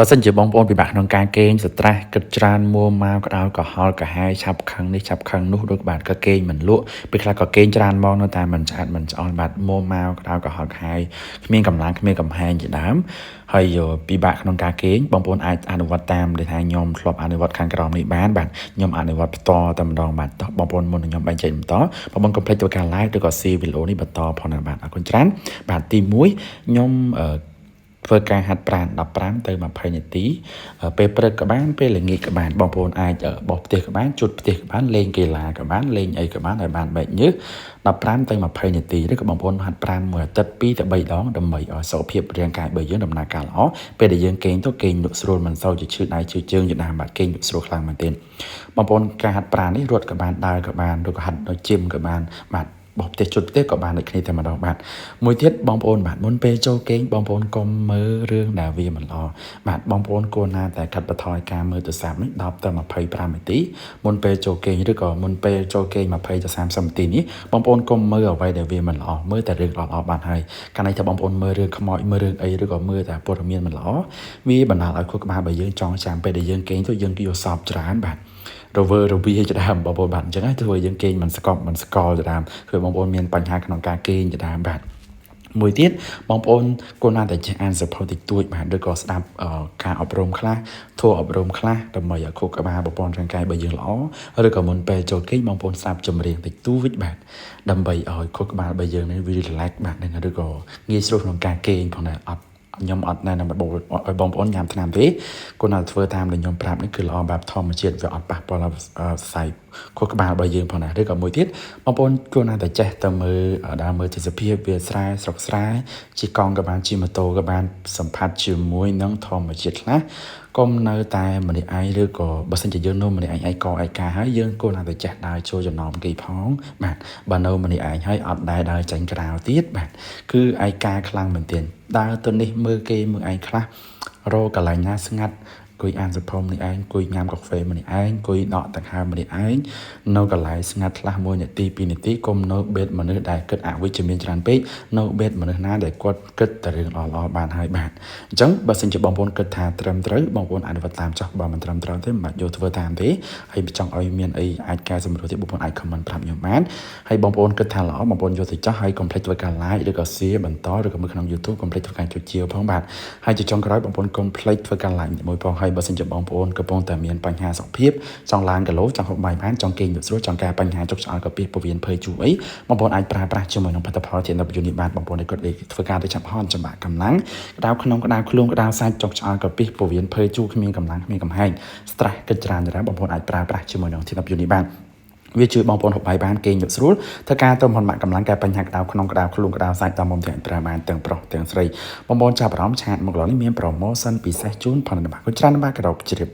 បើសិនជាបងប្អូនពិបាកក្នុងការគេងស្ត្រេសគិតច្រើនមួម៉ៅក្តៅក្រហល់កាហាយឆាប់ខឹងនេះឆាប់ខឹងនោះដូចបាទក៏គេងមិនលក់ពេលខ្លះក៏គេងច្រើនមកនៅតែមិនឆ្អែតមិនឆ្អល់បាទមួម៉ៅក្តៅក្រហល់កាហាយគ្មានកម្លាំងគ្មានកំហែងជាដើមហើយពិបាកក្នុងការគេងបងប្អូនអាចអនុវត្តតាមដែលថាខ្ញុំធ្លាប់អនុវត្តខាងក្រោមនេះបានបាទខ្ញុំអនុវត្តបន្តតែម្ដងបាទតោះបងប្អូនមុននឹងខ្ញុំបែងចែកបន្តបងប្អូនកុំភ្លេចធ្វើការ like ឬក៏ share វីដេអូនេះបន្តផងណាបាទអរគុណច្រើនបាទទី1ខ្ញុំធ្វើការហាត់ប្រាណ15ទៅ20នាទីពេលព្រឹកក៏បានពេលល្ងាចក៏បានបងប្អូនអាចបោះផ្ទះក៏បានជូតផ្ទះក៏បានលេងកីឡាក៏បានលេងអីក៏បានឲ្យបានបែកញើស15ទៅ20នាទីឬក៏បងប្អូនហាត់ប្រាណមួយអាទិត្យ2ទៅ3ដងដើម្បីឲ្យសុខភាពរាងកាយរបស់យើងដំណើរការល្អពេលដែលយើងគេងទៅគេងលក់ស្រួលមិនសូវជាឈឺដៃឈឺជើងយដាមបាទគេងលក់ស្រួលខ្លាំងមែនទែនបងប្អូនការហាត់ប្រាណនេះរត់ក៏បានដើរក៏បានឬក៏ហាត់នៅជីមក៏បានបាទបោះផ្ទះជុតផ្ទះក៏បានដូចគ្នាតែម្ដងបាទមួយទៀតបងប្អូនបាទមុនពេលចូលគេងបងប្អូនកុំមើលរឿងដែលវាមិនល្អបាទបងប្អូនគួរណាតែកាត់បន្ថយការមើលទូរស័ព្ទនេះ10ទៅ25នាទីមុនពេលចូលគេងឬក៏មុនពេលចូលគេង20ទៅ30នាទីនេះបងប្អូនកុំមើលអ្វីដែលវាមិនល្អមើលតែរឿងល្អៗបានហើយកាលណាថាបងប្អូនមើលរឿងខ្មោចមើលរឿងអីឬក៏មើលតែព័ត៌មានមិនល្អវាបណ្ដាលឲ្យខួរក្បាលរបស់យើងចងចាំពេលដែលយើងគេងទៅយើងយល់សប្តិច្រើនបាទរវើរវាជាដើមបងប្អូនបាទអញ្ចឹងហើយធ្វើឲ្យយើងគេងមិនស្កប់មិនស្កល់ជាដើមធ្វើបងប្អូនមានបញ្ហាក្នុងការគេងជាដើមបាទមួយទៀតបងប្អូនគួរណាតែចេះអានសៀវភៅតិចតួចបាទឬក៏ស្ដាប់ការអប់រំខ្លះធម៌អប់រំខ្លះដើម្បីឲ្យខួរក្បាលប្រព័ន្ធរាងកាយរបស់យើងល្អឬក៏មុនពេលចូលគេងបងប្អូនស្ដាប់ចម្រៀងតិចតួចបាទដើម្បីឲ្យខួរក្បាលរបស់យើងនេះវា relax បាទនឹងឬក៏ងាយស្រួលក្នុងការគេងផងដែរអត់ខ្ញុំអត់ណែនាំឲ្យបងប្អូនញ៉ាំថ្នាំទេគួរតែធ្វើតាមដែលខ្ញុំប្រាប់នេះគឺល្អបែបធម្មជាតិវាអត់ប៉ះពាល់ដល់ខ្សែខួរក្បាលរបស់យើងផងដែរឬក៏មួយទៀតបងប្អូនគួរតែចេះទៅមើលដើរមើលទេសភាពវាស្រែស្រុកស្រែជិះកង់ក៏បានជិះម៉ូតូក៏បានសម្ភាសជាមួយនឹងធម្មជាតិខ្លះកុំនៅតែម្នាក់ឯងឬក៏បើសិនជាយើងនៅម្នាក់ឯងឯកឯកាហើយយើងគួរតែចេះដើរចូលចំណោមគេផងបាទបើនៅម្នាក់ឯងហើយអត់ដែរដើរចាញ់ក្រៅទៀតបាទគឺឯកាខ្លាំងមែនទែនដើរទៅនេះមើលគេមើលឯងខ្លះរកកន្លែងណាស្ងាត់អង្គុយអានសៀវភៅម្នាក់ឯងអង្គុយញ៉ាំកាហ្វេម្នាក់ឯងអង្គុយដកដង្ហើមម្នាក់ឯងនៅកន្លែងស្ងាត់ខ្លះ1នាទី2នាទីកុំនៅបេតមនុស្សដែលគិតអវិជ្ជមានច្រើនពេកនៅបេតមនុស្សណាដែលគាត់គិតតែរឿងល្អៗបានហើយបាទអញ្ចឹងបើសិនជាបងប្អូនគិតថាត្រឹមត្រូវបងប្អូនអនុវត្តតាមចុះបើមិនត្រឹមត្រូវទេមិនបាច់យកធ្វើតាមទេហើយចង់ឲ្យមានអីអាចកែសម្រួលទេបងប្អូនអាច comment ប្រាប់ខ្ញុំបានហើយបងប្អូនគិតថាល្អបងប្អូនយកទៅចោះហើយកុំភ្លេចធ្វើការ like ឬក៏ share បន្តឬក៏មើលក្នុង YouTube កុំភ្លេចធ្វើការចុចជាវផងបាទហើយជាចុងក្រោយបងប្អូនកុំភ្លេចធ្វើការ like មួយផងហើយបើសិនជាបងប្អូនកំពុងតែមានបញ្ហាសុខភាពចង់ឡើងគីឡូចង់ហូបបាយបានចង់គេងលក់ស្រួលចង់កែបញ្ហាចុកឆ្អល់កាពីពោះវៀនភ័យជូរអីបងប្អូនអាចប្រើប្រាស់ជាមួយនឹងផលិតផលធានាប្រយោជន៍នេះបានបងប្អូនគាត់ធ្វើការទៅចាប់ហនចម្បាក់កម្លាំងក្តៅក្នុងក្តៅខ្លួនក្តៅសាច់ចុកឆ្អល់កាពីពោះវៀនភ័យជូរគ្មានកម្លាំងគ្មានកំហែង stress គិតច្រើនច្រើនបងប្អូនអាចប្រើប្រាស់ជាមួយនឹងធានាប្រយោជន៍នេះបានវាជួយបងប្អូនហូបបាយបានគេងលក់ស្រួលធ្វើការទៅបំផាត់កម្លាំងកែបញ្ហាក្តៅក្នុងក្តៅខ្លួនក្តៅសាច់តាមមុំទាំងប្រើបានទាំងប្រុសទាំងស្រីបងប្អូនចាប់អារម្មណ៍ឆាតមកឡើយនេះមាន promotion ពិសេសជូនផលិតផលច្រើនបាទក្រោបជ្រាប